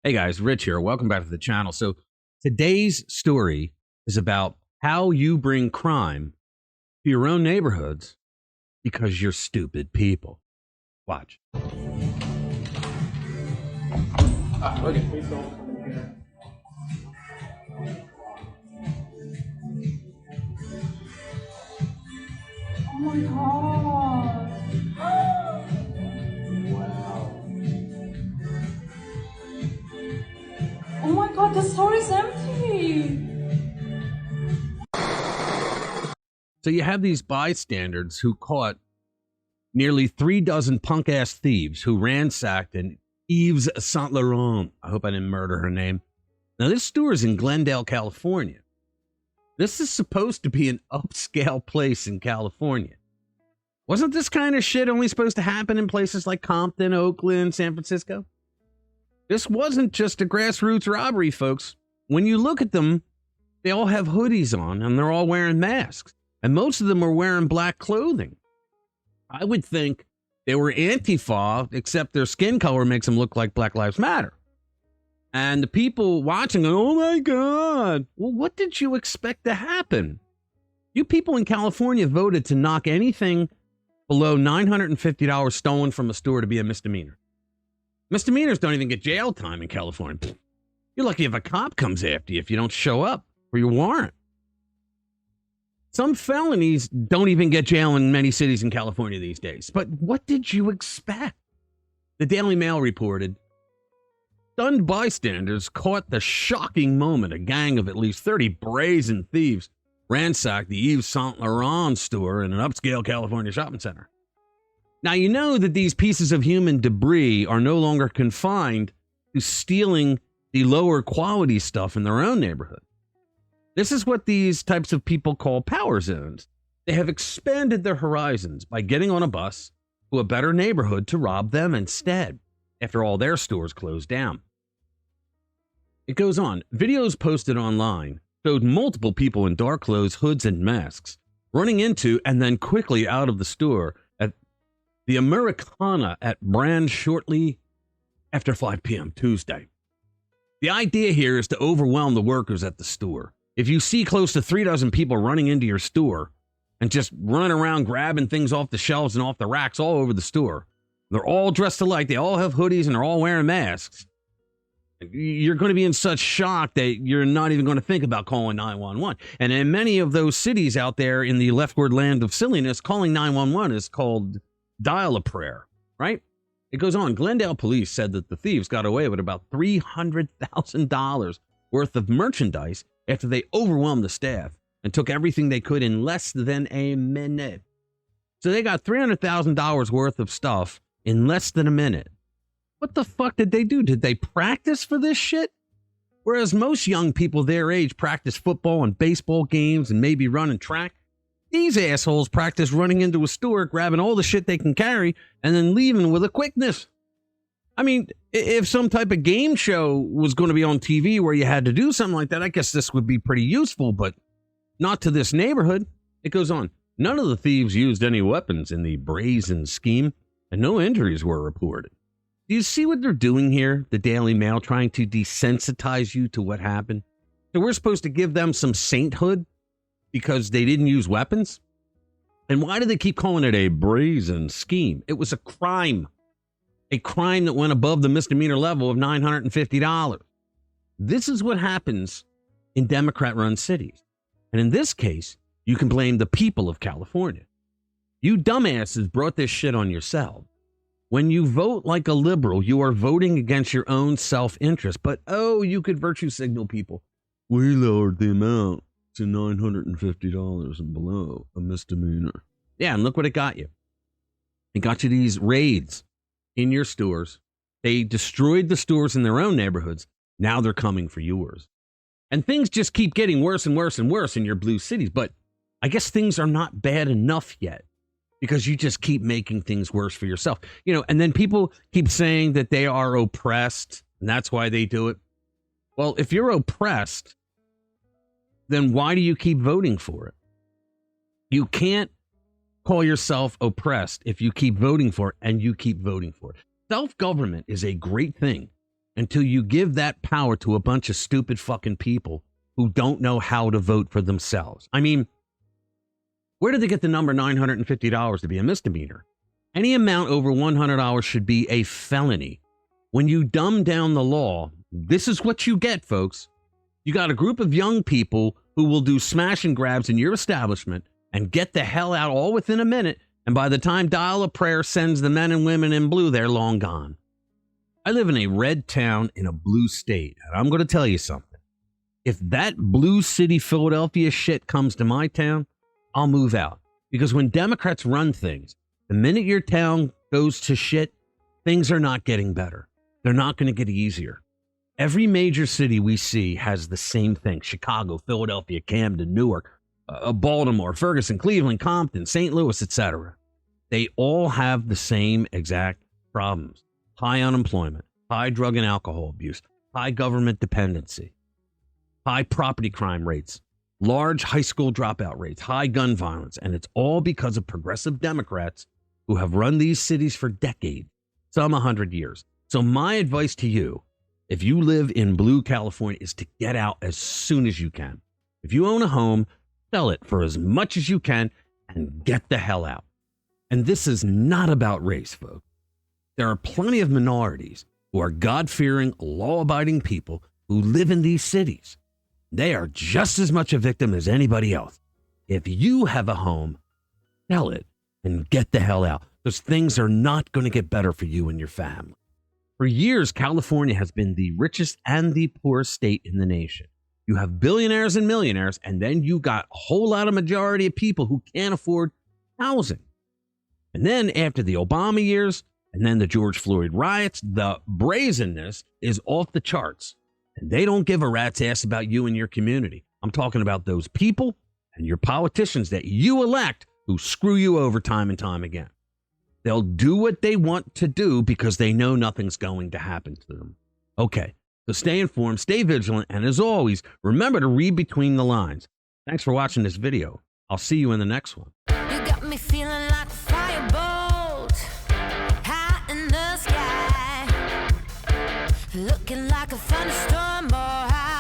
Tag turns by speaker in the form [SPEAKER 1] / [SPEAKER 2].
[SPEAKER 1] Hey guys, Rich here. Welcome back to the channel. So today's story is about how you bring crime to your own neighborhoods because you're stupid people. Watch.
[SPEAKER 2] Okay, please don't come in here.
[SPEAKER 3] Oh my god.
[SPEAKER 2] Wow.
[SPEAKER 3] Oh my god, the store is empty.
[SPEAKER 1] So you have these bystanders who caught nearly 36 punk-ass thieves who ransacked an Yves Saint Laurent. I hope I didn't murder her name. Now this store is in Glendale, California. This is supposed to be an upscale place in California. Wasn't this kind of shit only supposed to happen in places like Compton, Oakland, San Francisco? This wasn't just a grassroots robbery, folks. When you look at them, they all have hoodies on and they're all wearing masks. And most of them are wearing black clothing. I would think they were Antifa, except their skin color makes them look like Black Lives Matter. And the people watching go, oh my God. Well, what did you expect to happen? You people in California voted to knock anything below $950 stolen from a store to be a misdemeanor. Misdemeanors don't even get jail time in California. You're lucky if a cop comes after you if you don't show up for your warrant. Some felonies don't even get jail in many cities in California these days. But what did you expect? The Daily Mail reported, stunned bystanders caught the shocking moment a gang of at least 30 brazen thieves ransacked the Yves Saint Laurent store in an upscale California shopping center. Now, you know that these pieces of human debris are no longer confined to stealing the lower quality stuff in their own neighborhood. This is what these types of people call power zones. They have expanded their horizons by getting on a bus to a better neighborhood to rob them instead, after all their stores closed down. It goes on. Videos posted online showed multiple people in dark clothes, hoods, and masks running into and then quickly out of the store at the Americana at Brand shortly after 5 p.m. Tuesday. The idea here is to overwhelm the workers at the store. If you see close to 36 people running into your store and just running around grabbing things off the shelves and off the racks all over the store, they're all dressed alike, they all have hoodies, and they're all wearing masks, you're going to be in such shock that you're not even going to think about calling 911. And in many of those cities out there in the leftward land of silliness, calling 911 is called dial a prayer, right? It goes on. Glendale police said that the thieves got away with about $300,000 worth of merchandise after they overwhelmed the staff and took everything they could in less than a minute. So they got $300,000 worth of stuff in less than a minute. What the fuck did they do? Did they practice for this shit? Whereas most young people their age practice football and baseball games and maybe running track, these assholes practice running into a store, grabbing all the shit they can carry, and then leaving with a quickness. I mean, if some type of game show was going to be on TV where you had to do something like that, I guess this would be pretty useful, but not to this neighborhood. It goes on. None of the thieves used any weapons in the brazen scheme, and no injuries were reported. Do you see what they're doing here, the Daily Mail, trying to desensitize you to what happened? So we're supposed to give them some sainthood because they didn't use weapons? And why do they keep calling it a brazen scheme? It was a crime. A crime that went above the misdemeanor level of $950. This is what happens in Democrat-run cities. And in this case, you can blame the people of California. You dumbasses brought this shit on yourself. When you vote like a liberal, you are voting against your own self-interest. But, oh, you could virtue signal people. We lowered the amount to $950 and below a misdemeanor. Yeah, and look what it got you. It got you these raids in your stores. They destroyed the stores in their own neighborhoods. Now they're coming for yours. And things just keep getting worse and worse and worse in your blue cities. But I guess things are not bad enough yet because you just keep making things worse for yourself. You know, and then people keep saying that they are oppressed and that's why they do it. Well, if you're oppressed, then why do you keep voting for it? You can't call yourself oppressed if you keep voting for it and you keep voting for it. Self-government is a great thing until you give that power to a bunch of stupid fucking people who don't know how to vote for themselves. I mean, where did they get the number $950 to be a misdemeanor? Any amount over $100 should be a felony. When you dumb down the law, this is what you get, folks. You got a group of young people who will do smash and grabs in your establishment and get the hell out all within a minute. And by the time Dial a Prayer sends the men and women in blue, they're long gone. I live in a red town in a blue state, and I'm going to tell you something. If that blue city Philadelphia shit comes to my town, I'll move out. Because when Democrats run things, the minute your town goes to shit, things are not getting better. They're not going to get easier. Every major city we see has the same thing. Chicago, Philadelphia, Camden, Newark, Baltimore, Ferguson, Cleveland, Compton, St. Louis, etc. They all have the same exact problems. High unemployment, high drug and alcohol abuse, high government dependency, high property crime rates, large high school dropout rates, high gun violence. And it's all because of progressive Democrats who have run these cities for decades, some 100 years. So my advice to you, if you live in blue California, is to get out as soon as you can. If you own a home, sell it for as much as you can and get the hell out. And this is not about race, folks. There are plenty of minorities who are God-fearing, law-abiding people who live in these cities. They are just as much a victim as anybody else. If you have a home, sell it and get the hell out, because things are not going to get better for you and your family. For years, California has been the richest and the poorest state in the nation. You have billionaires and millionaires, and then you got a whole lot of majority of people who can't afford housing. And then after the Obama years, and then the George Floyd riots, the brazenness is off the charts. And they don't give a rat's ass about you and your community. I'm talking about those people and your politicians that you elect who screw you over time and time again. They'll do what they want to do because they know nothing's going to happen to them. Okay, so stay informed, stay vigilant, and as always, remember to read between the lines. Thanks for watching this video. I'll see you in the next one.
[SPEAKER 4] You got me feeling like a firebolt, high in the sky, looking like a thunderstorm, boy.